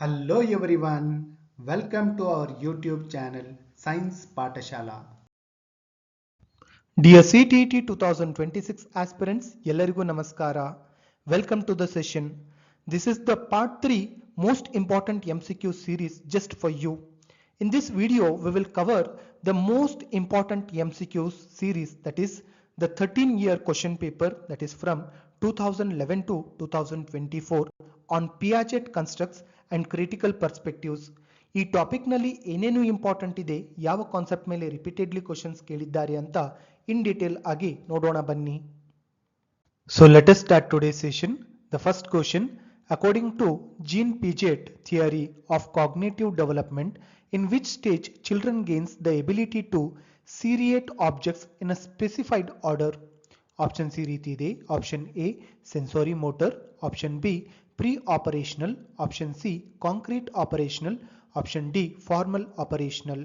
Hello everyone, welcome to our YouTube channel Science Patashala. Dear CTET 2026 aspirants, ಎಲ್ಲರಿಗೂ ನಮಸ್ಕಾರ. Welcome to the session. This is the part 3 most important MCQ series just for you. In this video, we will cover the most important MCQs series, that is the 13-year question paper, that is from 2011 to 2024 on Piaget constructs and critical perspectives. ಈ topic ನಲ್ಲಿ ಏನೇನು important ಇದೆ, ಯಾವ concept ಮೇಲೆ repeatedly questions ಕೇಳಿದ್ದಾರೆ ಅಂತ in detail ಆಗಿ ನೋಡೋಣ ಬನ್ನಿ. So let us start today's session. The first question, according to Jean Piaget theory of cognitive development, in which stage children gains the ability to seriate objects in a specified order? Option C ರೀತಿ ಇದೆ. Option A sensory motor, option B pre-operational, option C concrete operational, option D formal operational.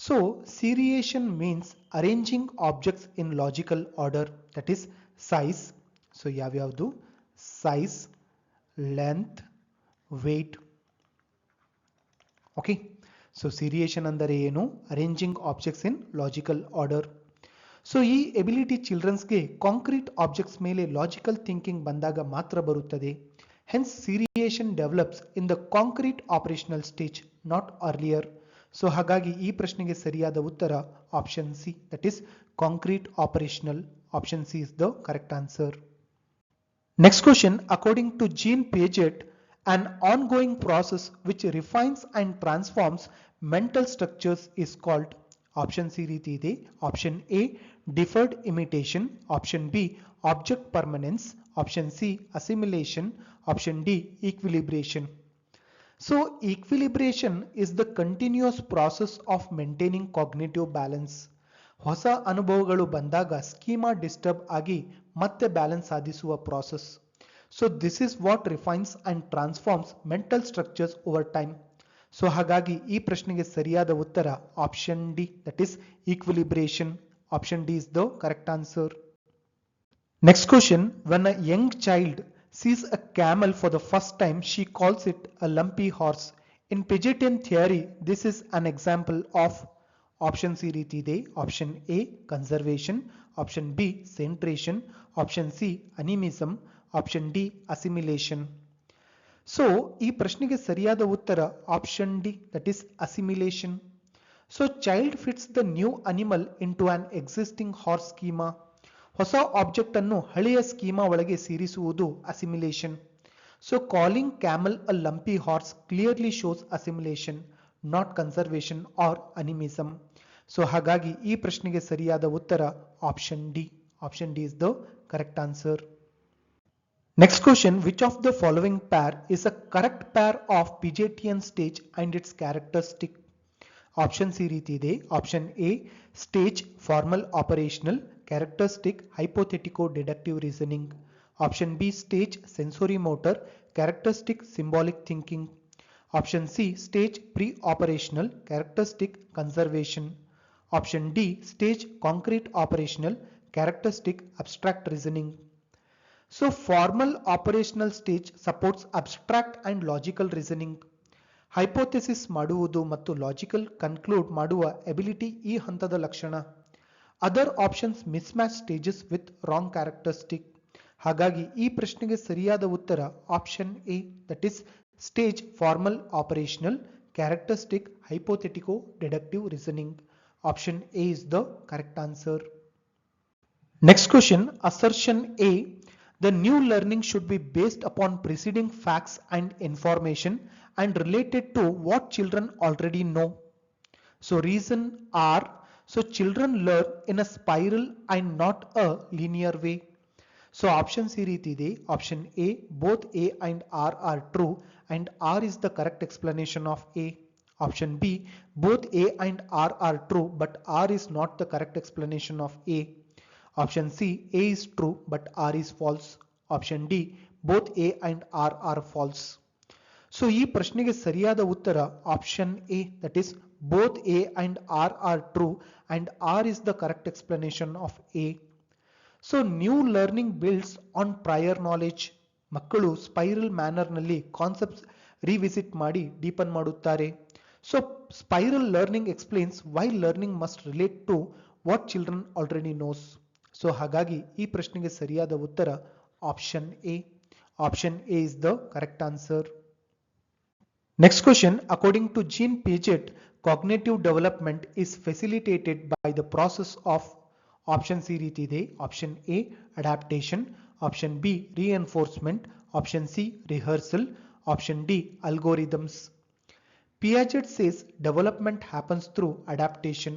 So seriation means arranging objects in logical order, that is size. So ಯಾವ್ಯಾವುದು size, length, weight. Okay. So seriation ಅಂದರೆ ಏನು? Arranging objects in logical order. So ಈ ability ಚಿಲ್ಡ್ರನ್ಸ್ಗೆ concrete objects ಮೇಲೆ logical thinking ಬಂದಾಗ ಮಾತ್ರ ಬರುತ್ತದೆ. Hence seriation develops in the concrete operational stage, not earlier. So ಹಾಗಾಗಿ ಈ ಪ್ರಶ್ನೆಗೆ ಸರಿಯಾದ ಉತ್ತರ option C, that is concrete operational. Option C is the correct answer. Next question, according to Jean Piaget, an ongoing process which refines and transforms mental structures is called. Option C ರೀತಿ ಇದೆ. Option A deferred imitation, option B object permanence, option C assimilation, option D equilibration. So equilibration is the continuous process of maintaining cognitive balance. ಹೊಸ ಅನುಭವಗಳು ಬಂದಾಗ schema disturb ಆಗಿ ಮತ್ತೆ balance ಸಾಧಿಸುವ process. So this is what refines and transforms mental structures over time. So ಹಾಗಾಗಿ ಈ ಪ್ರಶ್ನೆಗೆ ಸರಿಯಾದ ಉತ್ತರ option D, that is equilibration. Option D is the correct answer. Next question, when a young child sees a camel for the first time, she calls it a lumpy horse. In Piagetian theory, this is an example of. Option C ರೀತಿ ಇದೆ. Option A conservation, option B centration, option C animism, option D assimilation. So ಈ ಪ್ರಶ್ನೆಗೆ ಸರಿಯಾದ ಉತ್ತರ option D, that is assimilation. So child fits the new animal into an existing horse schema. ಹೊಸ object ಅನ್ನು ಹಳೆಯ schema ಒಳಗೆ ಸೇರಿಸುವುದು assimilation. So calling camel a lumpy horse clearly shows assimilation, not conservation or animism. So ಹಾಗಾಗಿ ಈ ಪ್ರಶ್ನೆಗೆ ಸರಿಯಾದ ಉತ್ತರ option D. Option D is the correct answer. Next question, which of the following pair is a correct pair of Piagetian stage and its characteristic? Option C ರೀತಿ ಇದೆ. Option A stage formal operational, characteristic hypothetico deductive reasoning. Option B stage sensory motor, characteristic symbolic thinking. Option C stage pre-operational, characteristic conservation. Option D stage concrete operational, characteristic abstract reasoning. So formal operational stage supports abstract and logical reasoning. Hypothesis ಮಾಡುವುದು ಮತ್ತು logical conclude ಮಾಡುವ ability ಈ ಹಂತದ ಲಕ್ಷಣ. Other options mismatch stages with wrong characteristic. ಹಾಗಾಗಿ ಈ ಪ್ರಶ್ನೆಗೆ ಸರಿಯಾದ ಉತ್ತರ option A, that is stage formal operational, characteristic ಹೈಪೋಥೆಟಿಕೋ deductive reasoning. Option A is the correct answer. Next question, assertion A, the new learning should be based upon preceding facts and information and related to what children already know. So reason R, so children learn in a spiral and not a linear way. So option C ರೀತಿ ಇದೆ. Option A, both A and R are true and R is the correct explanation of A. Option B, both A and R are true but R is not the correct explanation of A. Option C, A is true but R is false. Option D, both A and R are false. So ಈ ಪ್ರಶ್ನೆಗೆ ಸರಿಯಾದ ಉತ್ತರ option A, that is both A and R are true and R is the correct explanation of A. So new learning builds on prior knowledge. ಮಕ್ಕಳು spiral manner ನಲ್ಲಿ concepts revisit ಮಾಡಿ deepen ಮಾಡುತ್ತಾರೆ. So spiral learning explains why learning must relate to what children already knows. So ಹಾಗಾಗಿ ಈ ಪ್ರಶ್ನೆಗೆ ಸರಿಯಾದ ಉತ್ತರ option A. Option A is the correct answer. Next question, according to Jean Piaget cognitive development is facilitated by the process of options ಈ ರೀತಿ ಇದೆ. Option A adaptation, option B reinforcement, option C rehearsal, option D algorithms. Piaget says development happens through adaptation.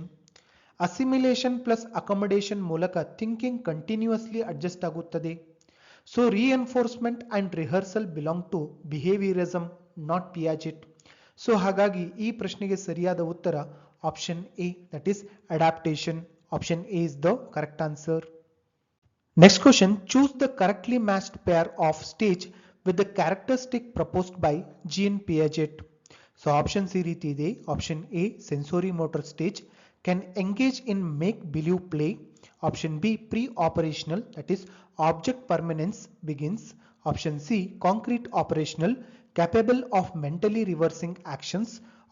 Assimilation plus accommodation ಮೂಲಕ thinking continuously adjust ಆಗುತ್ತದೆ. So reinforcement and rehearsal belong to behaviorism, not Piaget. So ಹಾಗಾಗಿ ಈ ಪ್ರಶ್ನೆಗೆ ಸರಿಯಾದ ಉತ್ತರ option A, that is adaptation. Option A is the correct answer. Next question, choose the correctly matched pair of stage with the characteristic proposed by Jean Piaget. So options ಈ ರೀತಿ ಇದೆ. Option A sensorimotor stage, can engage in make believe play. Option B preoperational, that is object permanence begins. Option C concrete operational, capable of mentally reversing actions.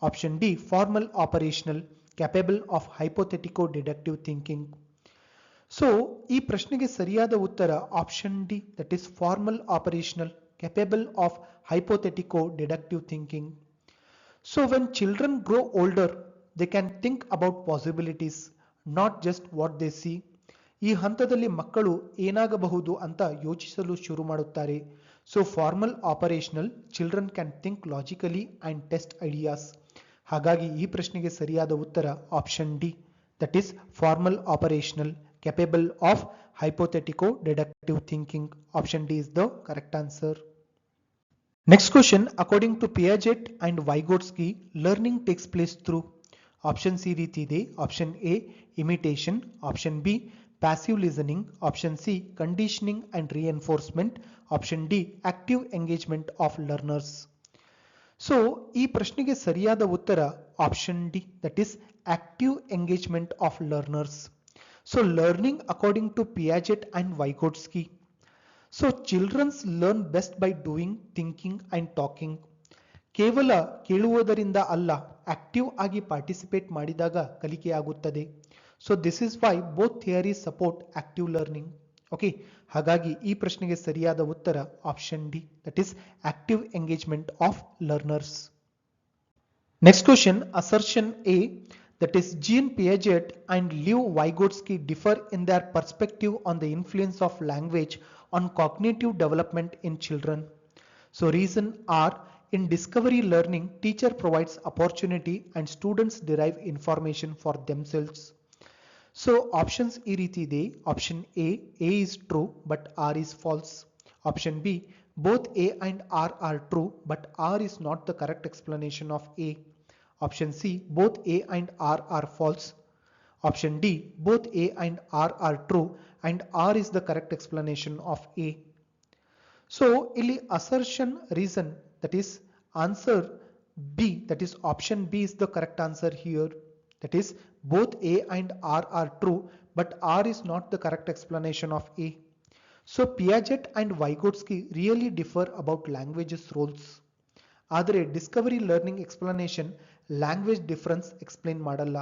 Option D formal operational, capable of hypothetico-deductive thinking. So ಈ ಪ್ರಶ್ನೆಗೆ ಸರಿಯಾದ ಉತ್ತರ option D, that is formal operational, capable of hypothetico-deductive thinking. So when children grow older, they can think about possibilities, not just what they see. ಈ ಹಂತದಲ್ಲಿ ಮಕ್ಕಳು ಏನಾಗಬಹುದು ಅಂತ ಯೋಚಿಸಲು ಶುರು ಮಾಡುತ್ತಾರೆ. So formal operational, children can think logically and test ideas. ಹಾಗಾಗಿ ಈ ಪ್ರಶ್ನೆಗೆ ಸರಿಯಾದ ಉತ್ತರ option D, that is formal operational, capable of hypothetico-deductive thinking. Option D is the correct answer. Next question, according to Piaget and Vygotsky, learning takes place through. Option C ರೀತಿ ಇದೆ. Option A imitation, Option B passive listening, Option C conditioning and reinforcement, Option D active engagement of learners. So ಈ ಪ್ರಶ್ನೆಗೆ ಸರಿಯಾದ ಉತ್ತರ option D, that is active engagement of learners. So learning according to Piaget and Vygotsky. So children learn best by doing, thinking and talking. ಕೇವಲ ಕೇಳುವುದರಿಂದ ಅಲ್ಲ, active ಆಗಿ participate ಮಾಡಿದಾಗ ಕಲಿಕೆಯಾಗುತ್ತದೆ. So this is why both theories support active learning. Okay, ಹಾಗಾಗಿ ಈ ಪ್ರಶ್ನೆಗೆ ಸರಿಯಾದ ಉತ್ತರ option D, that is active engagement of learners. Next question, assertion A, that is Jean Piaget and Lev Vygotsky differ in their perspective on the influence of language on cognitive development in children. So reason are, in discovery learning, teacher provides opportunity and students derive information for themselves. So options ಈ ರೀತಿ ಇದೆ. Option A is true but R is false. Option B, both A and R are true but R is not the correct explanation of A. Option C, both A and R are false. Option D, both A and R are true and R is the correct explanation of A. So ಇಲ್ಲಿ assertion reason, that is answer B, that is option B is the correct answer here. That is both A and R are true but R is not the correct explanation of A. So Piaget and Vygotsky really differ about language's roles. ಆದರೆ discovery learning explanation language difference explain ಮಾಡಲ್ಲ.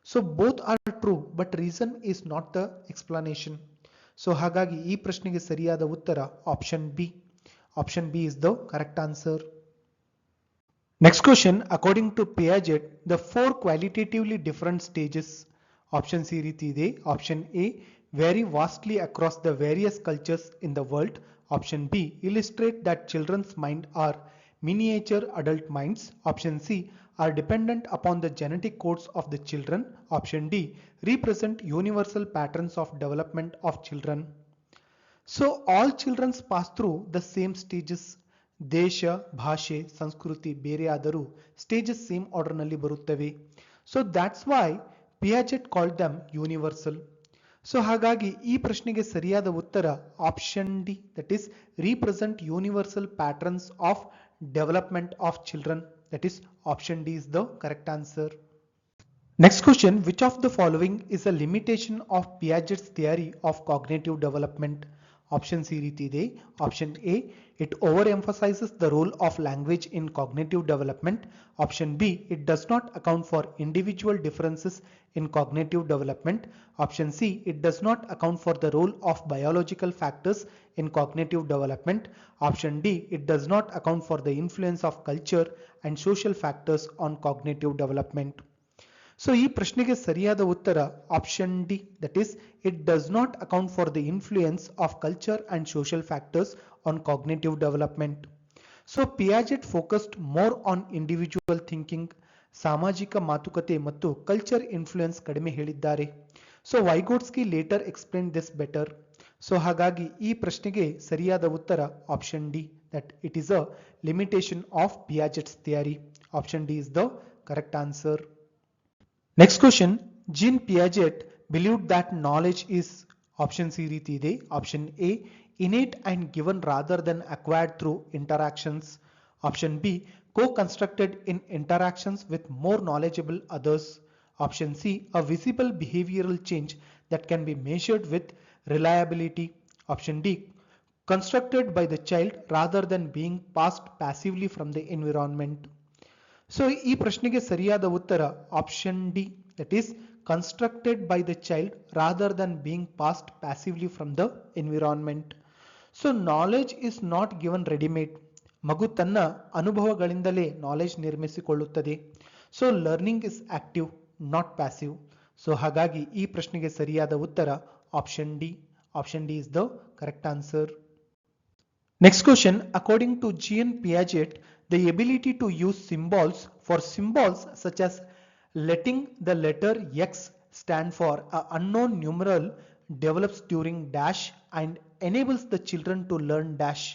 So both are true but reason is not the explanation. So ಹಾಗಾಗಿ ಈ ಪ್ರಶ್ನೆಗೆ ಸರಿಯಾದ ಉತ್ತರ option B. Option B is the correct answer. Next question, according to Piaget the 4 qualitatively different stages. Options ಈ ರೀತಿ ಇದೆ. Option A, vary vastly across the various cultures in the world. Option B, illustrate that children's mind are miniature adult minds. Option C, are dependent upon the genetic codes of the children. Option D, represent universal patterns of development of children. So all children pass through the same stages. ದೇಶ, ಭಾಷೆ, ಸಂಸ್ಕೃತಿ ಬೇರೆ ಆದರೂ stages same order ನಲ್ಲಿ ಬರುತ್ತವೆ. So that's why Piaget called dum universal. So ಹಾಗಾಗಿ ಈ ಪ್ರಶ್ನೆಗೆ ಸರಿಯಾದ ಉತ್ತರ option D, that is represent universal patterns of development of children. That is option D is the correct answer. Next question, which of the following is a limitation of Piaget's theory of cognitive development? Option C ರೀತಿ ಇದೆ. Option A, it over emphasises the role of language in cognitive development. Option B, it does not account for individual differences in cognitive development. Option C, it does not account for the role of biological factors in cognitive development. Option D, it does not account for the influence of culture and social factors on cognitive development. So ಈ ಪ್ರಶ್ನೆಗೆ ಸರಿಯಾದ ಉತ್ತರ option D, that is it does not account for the influence of culture and social factors on cognitive development. So Piaget focused more on individual thinking, ಸಾಮಾಜಿಕ ಮಾತುಕತೆ ಮತ್ತು culture influence ಕಡಿಮೆ ಹೇಳಿದ್ದಾರೆ. So Vygotsky later explain this better. So ಹಾಗಾಗಿ ಈ ಪ್ರಶ್ನೆಗೆ ಸರಿಯಾದ ಉತ್ತರ option D, that it is a limitation of Piaget's theory. Option D is the correct answer. Next question, Jean Piaget believed that knowledge is, option C ರೀತಿ ಇದೆ. Option A, innate and given rather than acquired through interactions. Option B, co-constructed in interactions with more knowledgeable others. Option C, a visible behavioral change that can be measured with reliability. Option D, constructed by the child rather than being passed passively from the environment. So ಈ ಪ್ರಶ್ನೆಗೆ ಸರಿಯಾದ ಉತ್ತರ option D, that is constructed by the child rather than being passed passively from the environment. So knowledge is not given ready-made. ಮಗು ತನ್ನ ಅನುಭವಗಳಿಂದಲೇ knowledge ನಿರ್ಮಿಸಿಕೊಳ್ಳುತ್ತದೆ. So learning is active, not passive. So ಹಾಗಾಗಿ ಈ ಪ್ರಶ್ನೆಗೆ ಸರಿಯಾದ ಉತ್ತರ option D. Option D is the correct answer. Next question, according to Jean Piaget, the ability to use symbols for symbols such as letting the letter X stand for an unknown numeral develops during dash and enables the children to learn dash.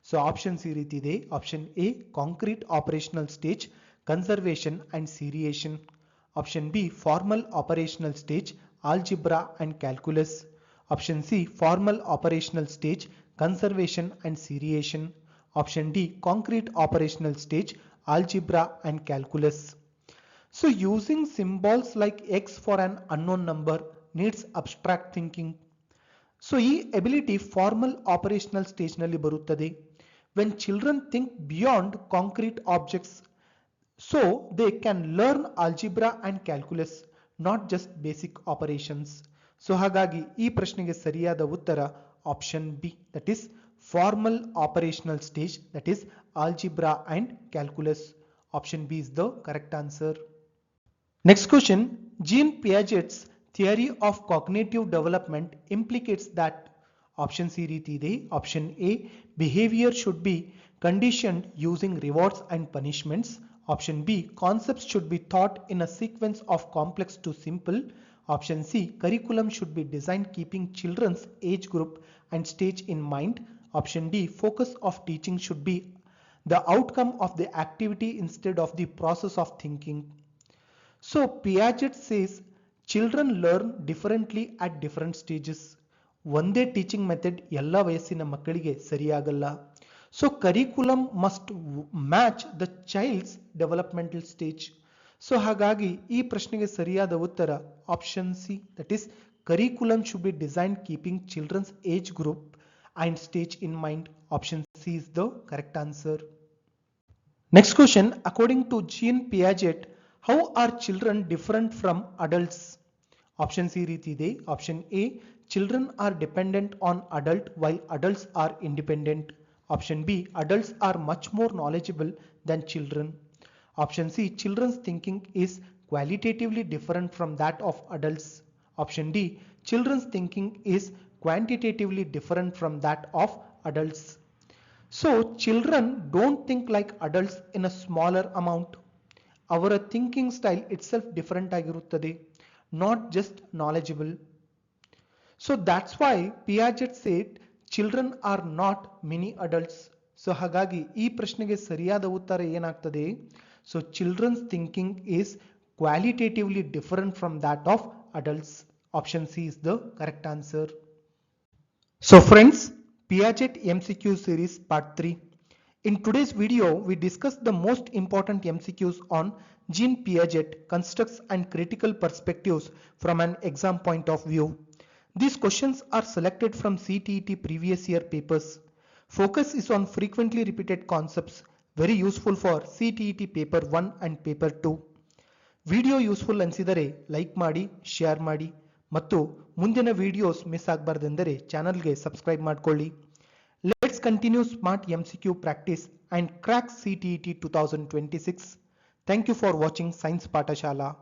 So options ಈ ರೀತಿ ಇದೆ. Option A, concrete operational stage, conservation and seriation. Option B, formal operational stage, algebra and calculus. Option C, formal operational stage, conservation and seriation. Option D, concrete operational stage, algebra and calculus. So using symbols like X for an unknown number needs abstract thinking. So ಈ ability formal operational stage ನಲ್ಲಿ ಬರುತ್ತದೆ. When children think beyond concrete objects, so they can learn algebra and calculus, not just basic operations. So ಹಾಗಾಗಿ ಈ ಪ್ರಶ್ನೆಗೆ ಸರಿಯಾದ ಉತ್ತರ option B, that is formal operational stage, that is algebra and calculus. Option B is the correct answer. Next question, Jean Piaget's theory of cognitive development implicates that option C ರೀತಿ ಇದೆ. Option A, behavior should be conditioned using rewards and punishments. Option B, concepts should be taught in a sequence of complex to simple. Option C, curriculum should be designed keeping children's age group and stage in mind. Option D, focus of teaching should be the outcome of the activity instead of the process of thinking. So Piaget says children learn differently at different stages. ಒಂದೇ teaching method ಎಲ್ಲ ವಯಸ್ಸಿನ ಮಕ್ಕಳಿಗೆ ಸರಿಯಾಗಲ್ಲ. So curriculum must match the child's developmental stage. So ಹಾಗಾಗಿ ಈ ಪ್ರಶ್ನೆಗೆ ಸರಿಯಾದ ಉತ್ತರ option C, that is curriculum should be design keeping children's age group and stage in mind. Option C is the correct answer. Next question, according to Jean Piaget, how are children different from adults? Option C ರೀತಿ ಇದೆ. Option A, children are dependent on adult while adults are independent. Option B, adults are much more knowledgeable than children. Option C, children's thinking is qualitatively different from that of adults. Option D, children's thinking is quantitatively different from that of adults. So children don't think like adults in a smaller amount. ಅವರ thinking style itself different ಆಗಿರುತ್ತದೆ, not just knowledgeable. So that's why Piaget said children are not mini adults. So ಹಾಗಾಗಿ ಈ ಪ್ರಶ್ನೆಗೆ ಸರಿಯಾದ ಉತ್ತರ ಏನಾಗ್ತದೆ? So children's thinking is qualitatively different from that of adults. Option C is the correct answer. So friends, Piaget MCQ series part 3. In today's video, we discuss the most important MCQs on Jean Piaget constructs and critical perspectives from an exam point of view. These questions are selected from CTET previous year papers. Focus is on frequently repeated concepts, very useful for CTET paper 1 and paper 2. Video useful ಅನಿಸಿದರೆ like ಮಾಡಿ, share ಮಾಡಿ ಮತ್ತು ಮುಂದಿನ videos miss ಆಗಬಾರ್ದೆಂದರೆ ಚಾನಲ್ಗೆ subscribe ಮಾಡಿಕೊಳ್ಳಿ. Let's continue smart MCQ practice and crack CTET 2026. Thank you for watching Science Pathashala.